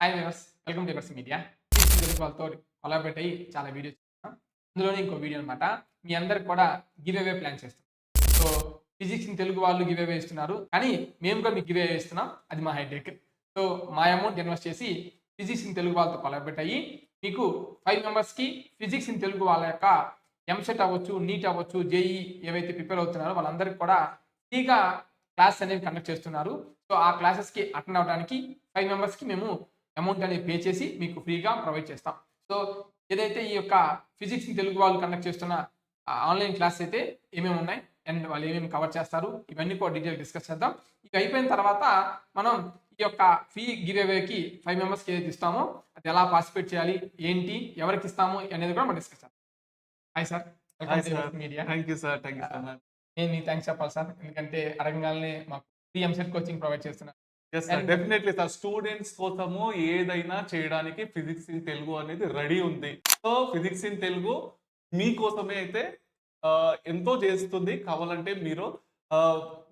Hi viewers, welcome to Evers Media. Telugu వాళ్ళతో collaborate అయ్యి చాలా వీడియోస్ చేస్తున్నాం. అందులోనే ఇంకో వీడియో అనమాట. మీ అందరికి కూడా గివ్ అవే ప్లాన్ చేస్తాం. సో ఫిజిక్స్ ఇన్ తెలుగు వాళ్ళు గివ్ అవే ఇస్తున్నారు. కానీ మేము కూడా మీకు గివ్ అవే ఇస్తున్నాం. అది మా హైటెక్. సో మా అమౌంట్ ఇన్వెస్ట్ చేసి ఫిజిక్స్ ఇన్ తెలుగు వాళ్ళతో కొలాబరేట్ అయ్యి మీకు 5 మెంబర్స్‌కి ఫిజిక్స్ ఇన్ తెలుగు వాళ్ళ యొక్క ఎంసెట్ అవ్వచ్చు, నీట్ అవ్వచ్చు, జేఈఈ ఏవైతే ప్రిపేర్ అవుతున్నారో వాళ్ళందరికీ కూడా ఫ్రీగా క్లాస్ అనేవి కండక్ట్ చేస్తున్నారు. సో ఆ క్లాసెస్‌కి అటెండ్ అవ్వడానికి 5 మెంబర్స్‌కి మేము అమౌంట్ అనేది పే చేసి మీకు ఫ్రీగా ప్రొవైడ్ చేస్తాం. సో ఏదైతే ఈ యొక్క ఫిజిక్స్ తెలుగు వాళ్ళు కండక్ట్ చేస్తున్న ఆన్‌లైన్ క్లాస్ అయితే ఏమేమి ఉన్నాయి అండ్ వాళ్ళు ఏమేమి కవర్ చేస్తారు ఇవన్నీ కూడా డీటెయిల్ డిస్కస్ చేద్దాం. ఇవి అయిపోయిన తర్వాత మనం ఈ యొక్క ఫీ గివ్ అవేకి 5 మెంబర్స్‌కి ఏదైతే ఇస్తామో అది ఎలా పార్టిసిపేట్ చేయాలి, ఏంటి, ఎవరికి ఇస్తాము అనేది కూడా మనం డిస్కస్ చేద్దాం. Hi sir. Welcome to sir. Media. Thank you sir. Thank you so much. నేను మీకు థాంక్స్ చెప్పాలి సార్. ఎందుకంటే అడగంగాల్నే మాకు ఫ్రీ ఎంసెట్ కోచింగ్ ప్రొవైడ్ చేస్తున్నారు. Yes sir. And definitely sir. Students కోసము ఏదైనా చేయడానికి ఫిజిక్స్ ఇన్ తెలుగు అనేది రెడీ ఉంది. సో, ఫిజిక్స్ ఇన్ తెలుగు మీకోసమే అయితే ఎంతో చేస్తుంది. కావాలంటే మీరు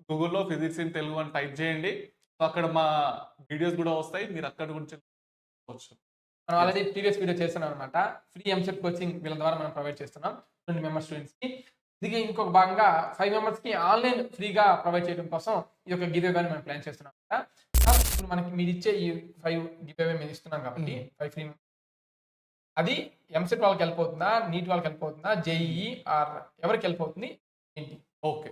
గూగుల్‌లో ఫిజిక్స్ ఇన్ తెలుగు అని టైప్ చేయండి. సో, అక్కడ మా వీడియోస్ కూడా వస్తాయి. మీరు అక్కడ నుంచి చూడొచ్చు. మనం యెస్. ఆల్రెడీ ప్రీవియస్ వీడియో చేస్తున్నాం అనమాట. ఫ్రీ ఎంసెట్ కోచింగ్ వీళ్ళ ద్వారా మనం ప్రొవైడ్ చేస్తున్నాం 20 మెంబర్ స్టూడెంట్స్‌కి. ఇది ఇంకొక భాగంగా 5 మెంబర్స్‌కి ఆన్‌లైన్ ఫ్రీగా ప్రొవైడ్ చేయడం కోసం ఈ యొక్క గివ్ అవేని మనం ప్లాన్ చేస్తున్నాం అనమాట. సార్ ఇప్పుడు మనకి మీరిచ్చే ఈ 5 గివ్ అవే మేము ఇస్తున్నాం కాబట్టి 5 ఫ్రీ అది ఎంసెట్ వాళ్ళకి వెళ్ళిపోతుందా? నీట్ వాళ్ళకి వెళ్ళిపోతుందా? జేఈఈ ఆర్ ఎవరికి వెళ్ళిపోతుంది? ఏంటి? ఓకే.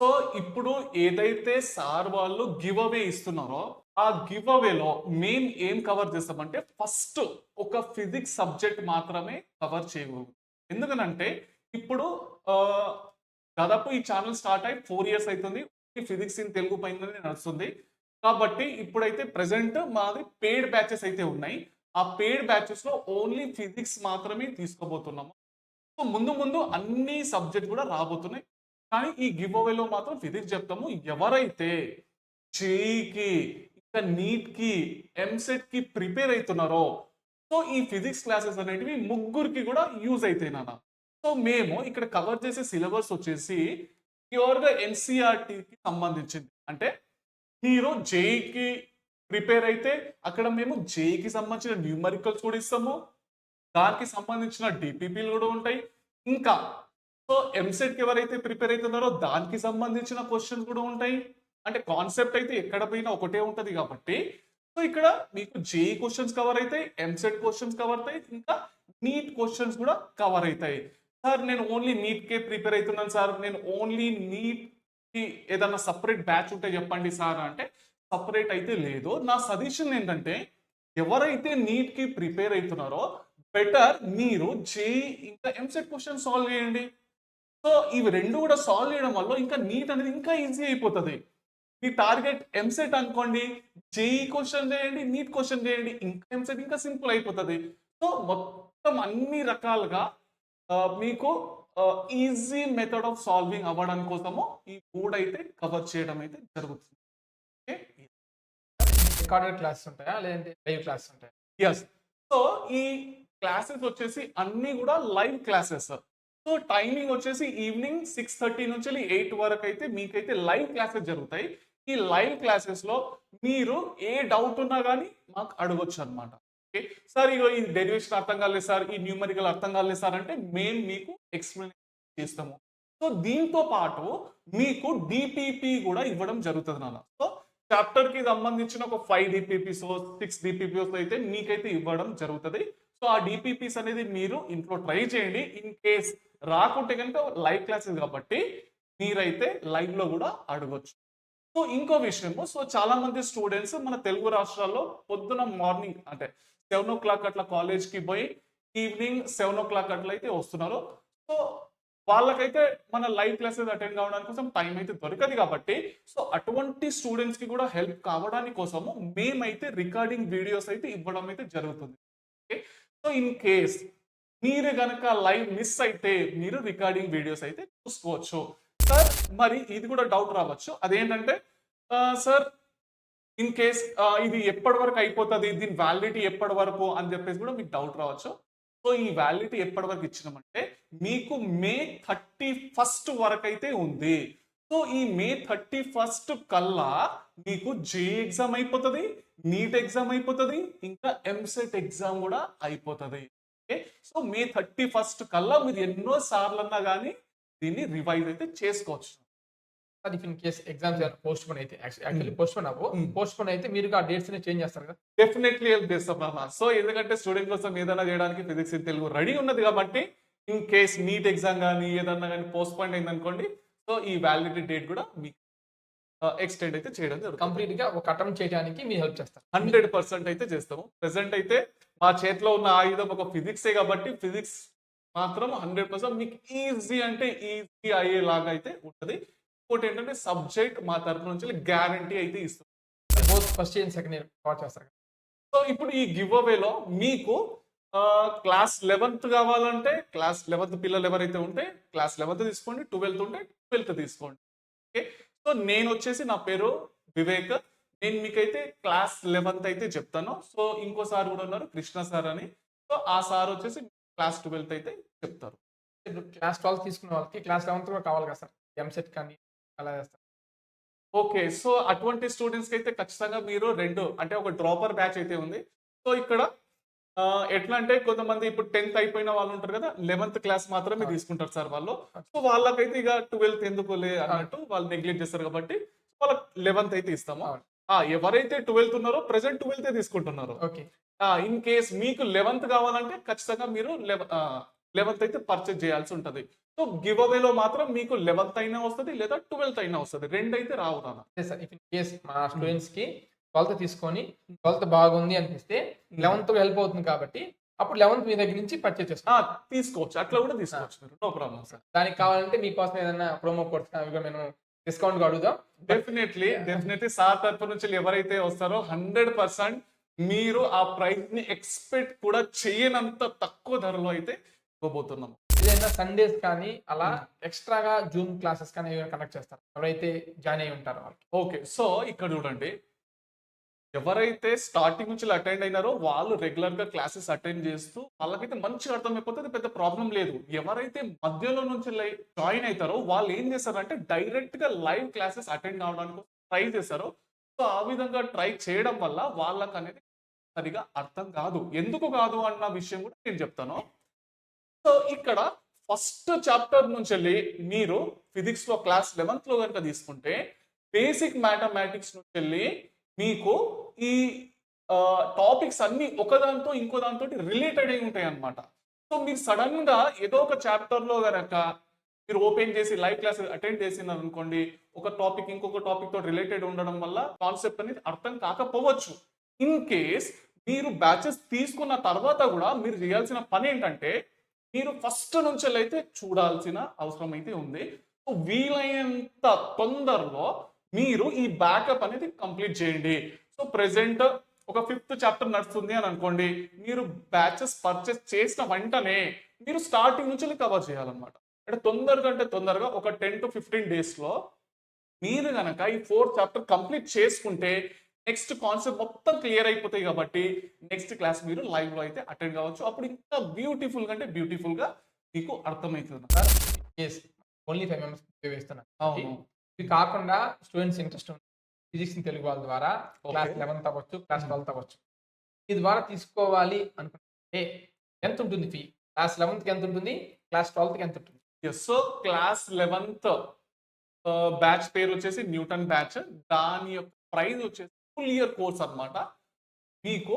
సో, ఇప్పుడు ఏదైతే సార్ వాళ్ళు గివ్ అవే ఇస్తున్నారో, ఆ గివ్ అవేలో మేము ఏం కవర్ చేస్తామంటే, ఫస్ట్ ఒక ఫిజిక్స్ సబ్జెక్ట్ మాత్రమే కవర్ చేయగలుగుతాం. ఎందుకనంటే, ఇప్పుడు ఆహ్, దాదాపు ఈ ఛానెల్ స్టార్ట్ అయ్యి 4 ఇయర్స్ అయితుంది. ఫిజిక్స్ ఇన్ తెలుగు పైననే నడుస్తుంది. కాబట్టి ఇప్పుడైతే ప్రెజెంట్ మాది పెయిడ్ బ్యాచెస్ అయితే ఉన్నాయి. ఆ పెయిడ్ బ్యాచెస్‌లో ఓన్లీ ఫిజిక్స్ మాత్రమే తీసుకోబోతున్నాము. సో, ముందు ముందు అన్ని సబ్జెక్ట్ కూడా రాబోతున్నాయి. కానీ ఈ గివ్ అవేలో మాత్రం ఫిజిక్స్ చెప్తాము. ఎవరైతే జేఈకి, ఇంకా నీట్‌కి, ఎంసెట్‌కి ప్రిపేర్ అయితున్నారో, సో ఈ ఫిజిక్స్ క్లాసెస్ అనేటివి ముగ్గురికి కూడా యూజ్ అయితాయి నాన్న. సో మేము ఇక్కడ కవర్ చేసే సిలబస్ వచ్చేసి ప్యూర్‌గా ఎన్‌సీఈఆర్‌టీకి సంబంధించింది. అంటే మీరు జేఈకి ప్రిపేర్ అయితే అక్కడ మేము జేఈకి సంబంధించిన న్యూమరికల్స్ కూడా ఇస్తాము. దానికి సంబంధించిన డీపీపీలు కూడా ఉంటాయి. ఇంకా సో ఎంసెట్‌కి ఎవరైతే ప్రిపేర్ అయితున్నారో దానికి సంబంధించిన క్వెషన్స్ కూడా ఉంటాయి. అంటే కాన్సెప్ట్ అయితే ఎక్కడ పోయినా ఒకటే ఉంటది కాబట్టి, సో ఇక్కడ మీకు జేఈ క్వెషన్స్ కవర్ అయితాయి, ఎంసెట్ క్వెషన్స్ కవర్ అవుతాయి, ఇంకా నీట్ క్వెషన్స్ కూడా కవర్ అయితాయి. సార్ నేను ఓన్లీ నీట్‌కే ప్రిపేర్ అయితున్నాను సార్. నేను ఓన్లీ నీట్‌కి ఏదన్నా సెపరేట్ బ్యాచ్ ఉంటే చెప్పండి సార్ అంటే, సెపరేట్ అయితే లేదు. నా సజెషన్ ఏంటంటే ఎవరైతే నీట్‌కి ప్రిపేర్ అయితున్నారో బెటర్ మీరు జేఈ ఇంకా ఎంసెట్ క్వెషన్ సాల్వ్ చేయండి. సో ఇవి 2 కూడా సాల్వ్ చేయడం వల్ల ఇంకా నీట్ అనేది ఇంకా ఈజీ అయిపోతది. మీ టార్గెట్ ఎంసెట్ అనుకోండి, జేఈ క్వెషన్ చేయండి, నీట్ క్వెషన్ చేయండి. ఇంకా ఎంసెట్ ఇంకా సింపుల్ అయిపోతది. సో మొత్తం అన్ని రకాలుగా మీకు ఈజీ మెథడ్ ఆఫ్ సాల్వింగ్ అవ్వడం కోసము ఈ 3 అయితే కవర్ చేయడం అయితే జరుగుతుంది. ఓకే. రికార్డెడ్ క్లాసెస్ ఉంటాయా? లేదంటే లైవ్ క్లాసెస్ ఉంటాయా? యెస్. సో ఈ క్లాసెస్ వచ్చేసి అన్నీ కూడా లైవ్ క్లాసెస్. సో టైమింగ్ వచ్చేసి ఈవినింగ్ 6:30 నుంచి 8 వరకు అయితే మీకైతే లైవ్ క్లాసెస్ జరుగుతాయి. ఈ లైవ్ క్లాసెస్‌లో మీరు ఏ డౌట్ ఉన్నా గానీ మాకు అడగొచ్చు అన్నమాట. ఓకే. సార్ ఇగో ఈ డెరివేషన్ అర్థం కాలేదు సార్, ఈ న్యూమరికల్ అర్థం కాలేదు సార్ అంటే మేము మీకు ఎక్స్‌ప్లెయిన్ చేస్తాము. సో దీంతో పాటు మీకు డీపీపీ కూడా ఇవ్వడం జరుగుతది నాన్న. సో చాప్టర్‌కి సంబంధించిన ఒక 5 డీపీపీసో, 6 డీపీపీసో అయితే మీకైతే ఇవ్వడం జరుగుతది. సో ఆ డీపీపీస్ అనేది మీరు ఇంట్లో ట్రై చేయండి. ఇన్ కేస్ రాకుంటే గనుక లైవ్ క్లాసెస్ కాబట్టి మీరైతే లైవ్‌లో కూడా అడగొచ్చు. సో ఇంకో విషయము, సో చాలా మంది స్టూడెంట్స్ మన తెలుగు రాష్ట్రాల్లో పొద్దున మార్నింగ్ అంటే 7:00 అట్లా కాలేజ్‌కి పోయి ఈవినింగ్ 7:00 అట్లా అయితే వస్తున్నారు. సో వాళ్ళకైతే మన లైవ్ క్లాసెస్ అటెండ్ కావడానికి కోసం టైం అయితే దొరకదు కాబట్టి, సో అటువంటి స్టూడెంట్స్ కి కూడా హెల్ప్ కావడానికి కోసము మేమైతే రికార్డింగ్ వీడియోస్ అయితే ఇవ్వడం అయితే జరుగుతుంది. ఓకే. సో ఇన్ కేస్ మీరు గనక లైవ్ మిస్ అయితే మీరు రికార్డింగ్ వీడియోస్ అయితే చూసుకోవచ్చు. సార్ మరి ఇది కూడా డౌట్ రావచ్చు. అదేంటంటే సార్ ఇన్ కేస్ ఇది ఎప్పటి వరకు అయిపోతది? దీని వాలిడిటీ ఎప్పటి వరకు అని చెప్పేసి కూడా మీకు డౌట్ రావచ్చు. సో ఈ వాలిడిటీ ఎప్పటి వరకు ఇచ్చినామంటే మీకు మే 31 వరకైతే ఉంది. సో ఈ మే 31 కల్లా మీకు జేఈ ఎగ్జామ్ అయిపోతది. నీట్ ఎగ్జామ్ అయిపోతుంది, ఇంకా ఎంసెట్ ఎగ్జామ్ కూడా అయిపోతుంది. ఓకే, సో మే 31 కల్లా మీరు ఎన్నో సార్లు అన్నా కానీ దీన్ని రివైజ్ అయితే చేసుకోవచ్చు. అది in case exams post phone అయితే యాక్చువల్లీ పోస్ట్ పోన్ అవ్వు. Hmm. పోస్ట్ పోన్ అయితే మీరు ఆ డేట్స్ చేంజ్ చేస్తారు కదా. డెఫినెట్లీ హెల్ప్ చేస్తాం అన్న. సో ఎందుకంటే స్టూడెంట్ కోసం ఏదైనా చేయడానికి ఫిజిక్స్ ఇన్ తెలుగు రెడీ ఉన్నది కాబట్టి ఇన్ కేస్ నీట్ ఎగ్జామ్ కానీ ఏదన్నా కానీ పోస్ట్ పోన్ అయింది అనుకోండి, సో ఈ వ్యాలిడిటీ డేట్ కూడా మీకు ఎక్స్టెండ్ అయితే చేయడం జరుగుతుంది. కంప్లీట్ గా ఒక అటెంప్ట్ చేయడానికి మీరు హెల్ప్ చేస్తారు. 100% అయితే చేస్తాము. ప్రెసెంట్ అయితే మా చేతిలో ఉన్న ఆయుధం ఒక ఫిజిక్సే కాబట్టి ఫిజిక్స్ మాత్రం 100% మీకు ఈజీ అంటే ఈజీ అయ్యేలాగా అయితే ఉంటుంది. ఇంకోటి ఏంటంటే సబ్జెక్ట్ మా తరపు నుంచి గ్యారంటీ అయితే ఇస్తుంది. Both first year second year cover చేస్తారు కదా. సో ఇప్పుడు ఈ గివ్ అవేలో మీకు క్లాస్ 11th కావాలంటే క్లాస్ 11th పిల్లలు ఎవరైతే ఉంటే క్లాస్ 11th తీసుకోండి, 12th ఉంటే 12th తీసుకోండి. ఓకే, సో నేను వచ్చేసి నా పేరు వివేక్. నేను మీకైతే క్లాస్ 11th అయితే చెప్తాను. సో ఇంకో సార్ కూడా ఉన్నారు కృష్ణ సార్ అని. సో ఆ సార్ వచ్చేసి క్లాస్ 12th అయితే చెప్తారు. ఇప్పుడు క్లాస్ 12 తీసుకున్న వాళ్ళకి క్లాస్ 11 కూడా కావాలి కదా సార్, ఎంసెట్ కానీ అలా చేస్తారు. ఓకే, సో అటువంటి స్టూడెంట్స్ కి అయితే ఖచ్చితంగా మీరు రెండు అంటే ఒక డ్రాపర్ బ్యాచ్ అయితే ఉంది. సో ఇక్కడ ఎట్లా అంటే కొంతమంది ఇప్పుడు 10th అయిపోయిన వాళ్ళు ఉంటారు కదా, 11th క్లాస్ మాత్రమే తీసుకుంటారు సార్ వాళ్ళు. సో వాళ్ళకైతే ఇక 12th ఎందుకులే అన్నట్టు వాళ్ళు నెగ్లెక్ట్ చేస్తారు కాబట్టి వాళ్ళకి 11th అయితే ఇస్తాము. ఎవరైతే 12th ఉన్నారో ప్రెసెంట్ 12th తీసుకుంటున్నారు. ఓకే, ఇన్ కేస్ మీకు 11th కావాలంటే ఖచ్చితంగా మీరు 11th అయితే పర్చేజ్ చేయాల్సి ఉంటది. సో గివ్ అవేలో మాత్రం మీకు 11th అయినా వస్తుంది లేదా 12th అయినా వస్తుంది, రెండు అయితే రావు నాన్న. అదే సార్. ఇఫ్ ఇన్ కేస్ మా స్టూడెంట్స్ కి 12th తీసుకొని 12th బాగుంది అనిపిస్తే 11th హెల్ప్ అవుతుంది కాబట్టి అప్పుడు 11th మీ దగ్గర నుంచి పర్చేజ్ చేసుకోవాలి. తీసుకోవచ్చు, అట్లా కూడా తీసుకోవచ్చు మీరు, నో ప్రాబ్లం సార్. దానికి కావాలంటే మీకోసం ఏదైనా ప్రోమో కోడ్స్ మేము డిస్కౌంట్ అడుగుదాం. డెఫినెట్లీ సార్ తరపు నుంచి ఎవరైతే వస్తారో 100% మీరు ఆ ప్రైస్ ని ఎక్స్పెక్ట్ కూడా చేయనంత తక్కువ ధరలో అయితే ఇవ్వబోతున్నాం. ఏదైనా సండేస్ కానీ అలా ఎక్స్ట్రాగా జూమ్ క్లాసెస్ కానీ కండక్ట్ చేస్తారు ఎవరైతే జాయిన్ అయి ఉంటారో వాళ్ళకి. ఓకే, సో ఇక్కడ చూడండి, ఎవరైతే స్టార్టింగ్ నుంచి అటెండ్ అయినారో వాళ్ళు రెగ్యులర్ గా క్లాసెస్ అటెండ్ చేస్తూ వాళ్ళకైతే మంచిగా అర్థమైపోతుంది, పెద్ద ప్రాబ్లం లేదు. ఎవరైతే మధ్యలో నుంచి జాయిన్ అవుతారో వాళ్ళు ఏం చేస్తారంటే డైరెక్ట్ గా లైవ్ క్లాసెస్ అటెండ్ అవడానికి ట్రై చేస్తారు. సో ఆ విధంగా ట్రై చేయడం వల్ల వాళ్ళకి అనేది సరిగా అర్థం కాదు. ఎందుకు కాదు అన్న విషయం కూడా నేను చెప్తాను. సో ఇక్కడ ఫస్ట్ చాప్టర్ నుంచి వెళ్ళి మీరు ఫిజిక్స్ లో క్లాస్ 11th లో కనుక తీసుకుంటే బేసిక్ మ్యాథమెటిక్స్ నుంచి వెళ్ళి మీకు ఈ టాపిక్స్ అన్ని ఒకదాంతో ఇంకో దాంతో రిలేటెడ్ అయి ఉంటాయి అన్నమాట. సో మీరు సడన్ గా ఏదో ఒక చాప్టర్ లో గనక మీరు ఓపెన్ చేసి లైవ్ క్లాస్ అటెండ్ చేసినారు అనుకోండి, ఒక టాపిక్ ఇంకొక టాపిక్ తో రిలేటెడ్ ఉండడం వల్ల కాన్సెప్ట్ అనేది అర్థం కాకపోవచ్చు. ఇన్ కేస్ మీరు బ్యాచెస్ తీసుకున్న తర్వాత కూడా మీరు చేయాల్సిన పని ఏంటంటే మీరు ఫస్ట్ నుంచి అయితే చూడాల్సిన అవసరం అయితే ఉంది. సో వీలైనంత తొందరలో మీరు ఈ బ్యాకప్ అనేది కంప్లీట్ చేయండి. సో ప్రెసెంట్ ఒక 5th చాప్టర్ నడుస్తుంది అని అనుకోండి, మీరు బ్యాచెస్ పర్చేస్ చేసిన వెంటనే మీరు స్టార్టింగ్ నుంచి కవర్ చేయాలన్నమాట. అంటే తొందరగా ఒక 10 to 15 days లో మీరు కనుక ఈ 4th చాప్టర్ కంప్లీట్ చేసుకుంటే నెక్స్ట్ కాన్సెప్ట్ మొత్తం క్లియర్ అయిపోతాయి కాబట్టి నెక్స్ట్ క్లాస్ మీరు లైవ్ లో అయితే అటెండ్ కావచ్చు. అప్పుడు ఇంకా బ్యూటిఫుల్ గా అంటే బ్యూటిఫుల్ గా మీకు అర్థమవుతుంది. ఓన్లీ 5 members వేస్తున్నాను. అవును, ఇది కాకుండా స్టూడెంట్స్ ఇంట్రెస్ట్ ఫిజిక్స్ తెలుగు వాళ్ళ ద్వారా క్లాస్ 11th అవ్వచ్చు, క్లాస్ 12th అవ్వచ్చు, ఈ ద్వారా తీసుకోవాలి అనుకుంటే ఎంత ఉంటుంది ఫీ? క్లాస్ 11th ఎంత ఉంటుంది, క్లాస్ 12th ఎంత ఉంటుంది? సో క్లాస్ 11th బ్యాచ్ పేరు వచ్చేసి న్యూటన్ బ్యాచ్. దాని యొక్క ప్రైస్ వచ్చేసి ఫుల్ ఇయర్ కోర్స్ అన్నమాట. మీకు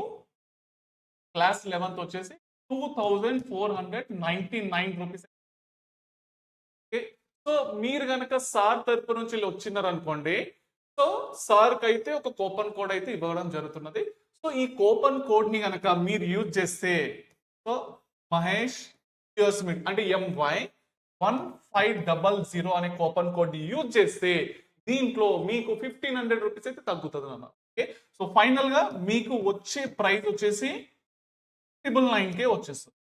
క్లాస్ 11th వచ్చేసి 2499 రూపీస్. సో మీరు కనుక సార్ తరపు నుంచి వచ్చినారు అనుకోండి, సో సార్ కి అయితే ఒక కూపన్ కోడ్ అయితే ఇవ్వడం జరుగుతున్నది. సో ఈ కూపన్ కోడ్ ని కనుక మీరు యూజ్ చేస్తే, సో మహేష్ అంటే MY1500 అనే కూపన్ కోడ్ ని యూజ్ చేస్తే దీంట్లో మీకు 1500 రూపీస్ అయితే తగ్గుతుంది అన్న. ఓకే, సో ఫైనల్ గా మీకు వచ్చే ప్రైస్ వచ్చేసి 999K వచ్చేస్తుంది.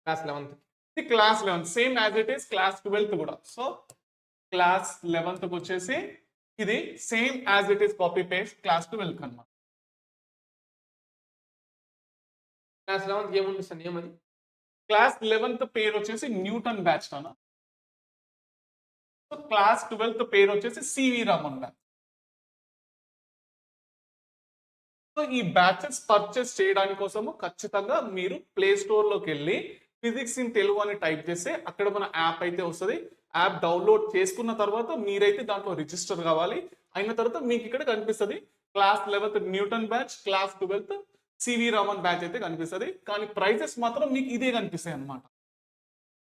క్లాస్ 11th ఇది class 11 same as it is class 12th కూడా. సో క్లాస్ 11th వచ్చేసి ఇది same as it is copy paste class 12th అన్నమాట. క్లాస్ 11th ఏముంటుంది సార్ నేమ్? అది క్లాస్ 11th పేరు వచ్చేసి న్యూటన్ బ్యాచ్ అన్న. సో క్లాస్ 12th పేరు వచ్చేసి సివి రామన్ బ్యాచ్. సో ఈ బ్యాచెస్ పర్చేస్ చేయడానికి కోసము ఖచ్చితంగా మీరు ప్లే స్టోర్ లోకి వెళ్ళి ఫిజిక్స్ ఇన్ తెలుగు అని టైప్ చేస్తే అక్కడ మన యాప్ అయితే వస్తుంది. యాప్ డౌన్లోడ్ చేసుకున్న తర్వాత మీరైతే దాంట్లో రిజిస్టర్ కావాలి. అయిన తర్వాత మీకు ఇక్కడ కనిపిస్తుంది class 11th Newton batch, class 12th CV Raman batch అయితే కనిపిస్తుంది. కానీ ప్రైజెస్ మాత్రం మీకు ఇదే కనిపిస్తాయి అన్నమాట.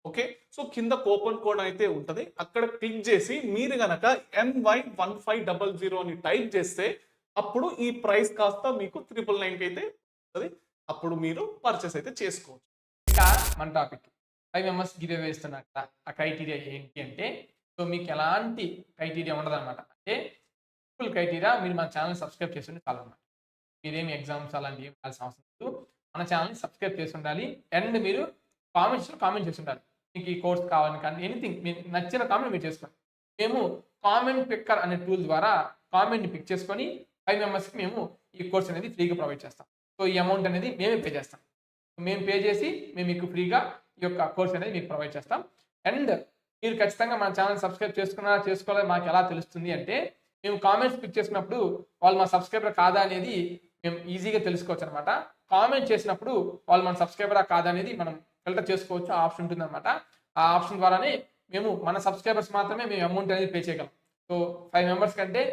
ఓకే, సో కింద కూపన్ కోడ్ అయితే ఉంటుంది. అక్కడ క్లిక్ చేసి మీరు గనక MY1500 అని టైప్ చేస్తే అప్పుడు ఈ ప్రైస్ కాస్త మీకు 999 అయితే వస్తుంది. అప్పుడు మీరు పర్చేస్ అయితే చేసుకోవచ్చు. ఇంకా మన టాపిక్ 5 మెంబర్స్ గివ్ అవే ఇస్తున్నారు కదా, ఆ క్రైటీరియా ఏంటి అంటే, సో మీకు ఎలాంటి క్రైటీరియా ఉండదు అనమాట. అంటే సింపుల్ క్రైటీరియా, మీరు మన ఛానల్ సబ్స్క్రైబ్ చేస్తుంటే చాలు అనమాట. మీరేమి ఎగ్జామ్స్ అలాంటివి వెళ్ళాల్సిన అవసరం లేదు. మన ఛానల్ని సబ్స్క్రైబ్ చేసి ఉండాలి. అండ్ మీరు కామెంట్ చేసి ఉండాలి. మీకు ఈ కోర్స్ కావాలని కానీ ఎనీథింగ్ మీకు నచ్చిన కామెంట్ మీరు చేసుకోండి. మేము కామెంట్ పిక్కర్ అనే టూల్ ద్వారా కామెంట్ని పిక్ చేసుకొని 5 మెంబర్స్కి మేము ఈ కోర్స్ అనేది ఫ్రీగా ప్రొవైడ్ చేస్తాం. సో ఈ అమౌంట్ అనేది మేమే పే చేస్తాం. మేము పే చేసి మేము మీకు ఫ్రీగా ఈ యొక్క కోర్స్ అనేది మీకు ప్రొవైడ్ చేస్తాం. అండ్ మీరు ఖచ్చితంగా మన ఛానల్ సబ్స్క్రైబ్ చేసుకోవాలి మాకు ఎలా తెలుస్తుంది అంటే, మేము కామెంట్స్ పిక్ చేసుకున్నప్పుడు వాళ్ళు మా సబ్స్క్రైబర్ కాదా అనేది మేము ఈజీగా తెలుసుకోవచ్చు అనమాట. కామెంట్ చేసినప్పుడు వాళ్ళు మన సబ్స్క్రైబరా కాదా అనేది మనం ఫిల్టర్ చేసుకోవచ్చు. ఆ ఆప్షన్ ఉంటుంది అనమాట. ఆ ఆప్షన్ ద్వారానే మేము మన సబ్స్క్రైబర్స్ మాత్రమే మేము అమౌంట్ అనేది పే చేయగలం. సో 5 మెంబర్స్ కంటే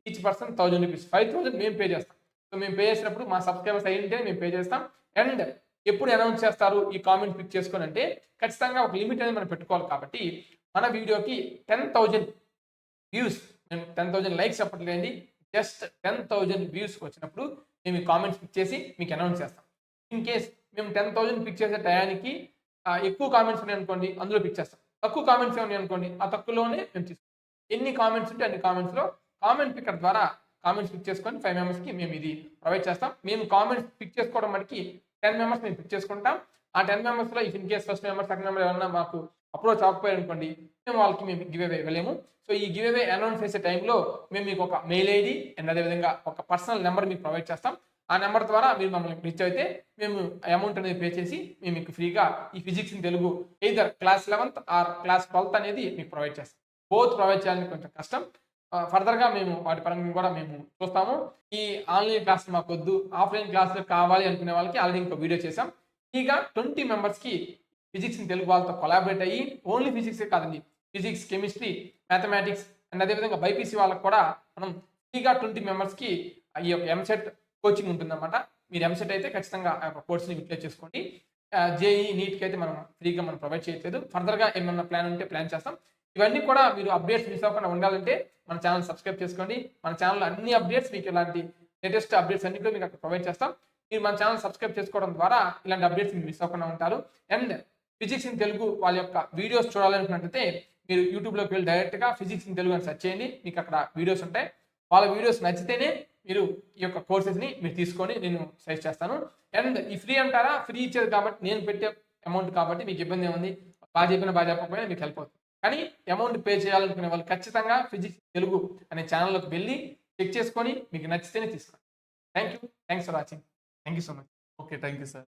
ఈచ్ పర్సన్ 1000 రూపీస్, 5000 మేము పే చేస్తాం. సో మేము పే చేసినప్పుడు మా సబ్స్క్రైబర్స్ అయ్యింటే మేము పే చేస్తాం. అండ్ ఎప్పుడు అనౌన్స్ చేస్తారు ఈ కామెంట్ పిక్ చేసుకొని అంటే, ఖచ్చితంగా ఒక లిమిట్ అనేది మనం పెట్టుకోవాలి. కాబట్టి మన వీడియోకి 10,000 వ్యూస్, మేము 10,000 లైక్స్ చెప్పట్లేండి, జస్ట్ 10,000 వ్యూస్ వచ్చినప్పుడు మేము ఈ కామెంట్స్ పిక్ చేసి మీకు అనౌన్స్ చేస్తాం. ఇన్ కేస్ మేము 10,000 పిక్ చేసే టయానికి ఎక్కువ కామెంట్స్ ఉన్నాయి అనుకోండి, అందులో పిక్ చేస్తాం. తక్కువ కామెంట్స్ ఉన్నాయి అనుకోండి, ఆ తక్కువలోనే మేము తీసుకుంటాం. ఎన్ని కామెంట్స్ ఉంటే అన్ని కామెంట్స్లో కామెంట్ పిక్కర్ ద్వారా కామెంట్స్ పిక్ చేసుకొని 5 మెంబర్స్కి మేము ఇది ప్రొవైడ్ చేస్తాం. మేము కామెంట్స్ పిక్ చేసుకోవడం మటుకి 10 మెంబర్స్ మేము పిక్ చేసుకుంటాం. ఆ 10 మెంబర్స్లో if in case first member second member ఏమన్నా మాకు అప్రోచ్ అవ్వకపోయారు అనుకోండి, మేము వాళ్ళకి మేము గివ్ అవే వెళ్ళాము. సో ఈ గివ్ అవే అనౌన్స్ చేసే టైంలో మేము మీకు ఒక మెయిల్ ఐడి అండ్ అదేవిధంగా ఒక పర్సనల్ నెంబర్ మీకు ప్రొవైడ్ చేస్తాం. ఆ నెంబర్ ద్వారా మీరు మమ్మల్ని రీచ్ అయితే మేము అమౌంట్ అనేది పే చేసి మేము మీకు ఫ్రీగా ఈ physics in Telugu either class 11th or class 12th అనేది మీకు ప్రొవైడ్ చేస్తాం. బోత్ ప్రొవైడ్ చేయాలని కొంచెం కష్టం. ఫర్దర్గా మేము వాటి పరంగా కూడా మేము చూస్తాము. ఈ ఆన్లైన్ క్లాస్ మాకు వద్దు, ఆఫ్లైన్ క్లాసులు కావాలి అనుకునే వాళ్ళకి ఆల్రెడీ ఇంకో వీడియో చేసాం. ఇక 20 మెంబర్స్కి ఫిజిక్స్ ఇన్ తెలుగు వాళ్ళతో కొలాబరేట్ అయ్యి, ఓన్లీ ఫిజిక్సే కాదండి, ఫిజిక్స్, కెమిస్ట్రీ, మ్యాథమెటిక్స్ అండ్ అదేవిధంగా బైపీసీ వాళ్ళకి కూడా మనం ఫ్రీగా 20 మెంబర్స్కి ఈ యొక్క ఎంసెట్ కోచింగ్ ఉంటుందన్నమాట. మీరు ఎంసెట్ అయితే ఖచ్చితంగా ఆ యొక్క కోర్స్ని యూటిలైజ్ చేసుకోండి. జేఈ నీట్కి అయితే మనం ఫ్రీగా మనం ప్రొవైడ్ చేయట్లేదు. ఫర్దర్గా ఏమన్నా ప్లాన్ ఉంటే ప్లాన్ చేస్తాం. ఇవన్నీ కూడా మీరు అప్డేట్స్ మిస్ అవ్వకుండా ఉండాలంటే మన ఛానల్ సబ్స్క్రైబ్ చేసుకోండి. మన ఛానల్ అన్ని అప్డేట్స్, మీకు ఇలాంటి లేటెస్ట్ అప్డేట్స్ అన్ని కూడా మీకు అక్కడ ప్రొవైడ్ చేస్తాం. మీరు మన ఛానల్ సబ్స్క్రైబ్ చేసుకోవడం ద్వారా ఇలాంటి అప్డేట్స్ మీరు మిస్ అవ్వకుండా ఉంటారు. అండ్ ఫిజిక్స్ ఇన్ తెలుగు వాళ్ళ యొక్క వీడియోస్ చూడాలనుకున్నట్లయితే మీరు యూట్యూబ్లోకి వెళ్ళి డైరెక్ట్గా ఫిజిక్స్ ఇన్ తెలుగు అని సెర్చ్ చేయండి. మీకు అక్కడ వీడియోస్ ఉంటాయి. వాళ్ళ వీడియోస్ నచ్చితేనే మీరు ఈ యొక్క కోర్సెస్ని మీరు తీసుకొని నేను సజెస్ట్ చేస్తాను. అండ్ ఈ ఫ్రీ అంటారా, ఫ్రీ ఇచ్చేది కాబట్టి నేను పెట్టే అమౌంట్ కాబట్టి మీకు ఇబ్బంది ఏముంది, బాగా చెప్పకపోయినా మీకు హెల్ప్ అవుతుంది. కానీ అమౌంట్ పే చేయాలనుకునే వాళ్ళు ఖచ్చితంగా ఫిజిక్స్ తెలుగు అనే ఛానల్లోకి వెళ్ళి చెక్ చేసుకొని మీకు నచ్చితేనే తీసుకోండి. Thanks for watching. Thank you so much. Okay, thank you sir.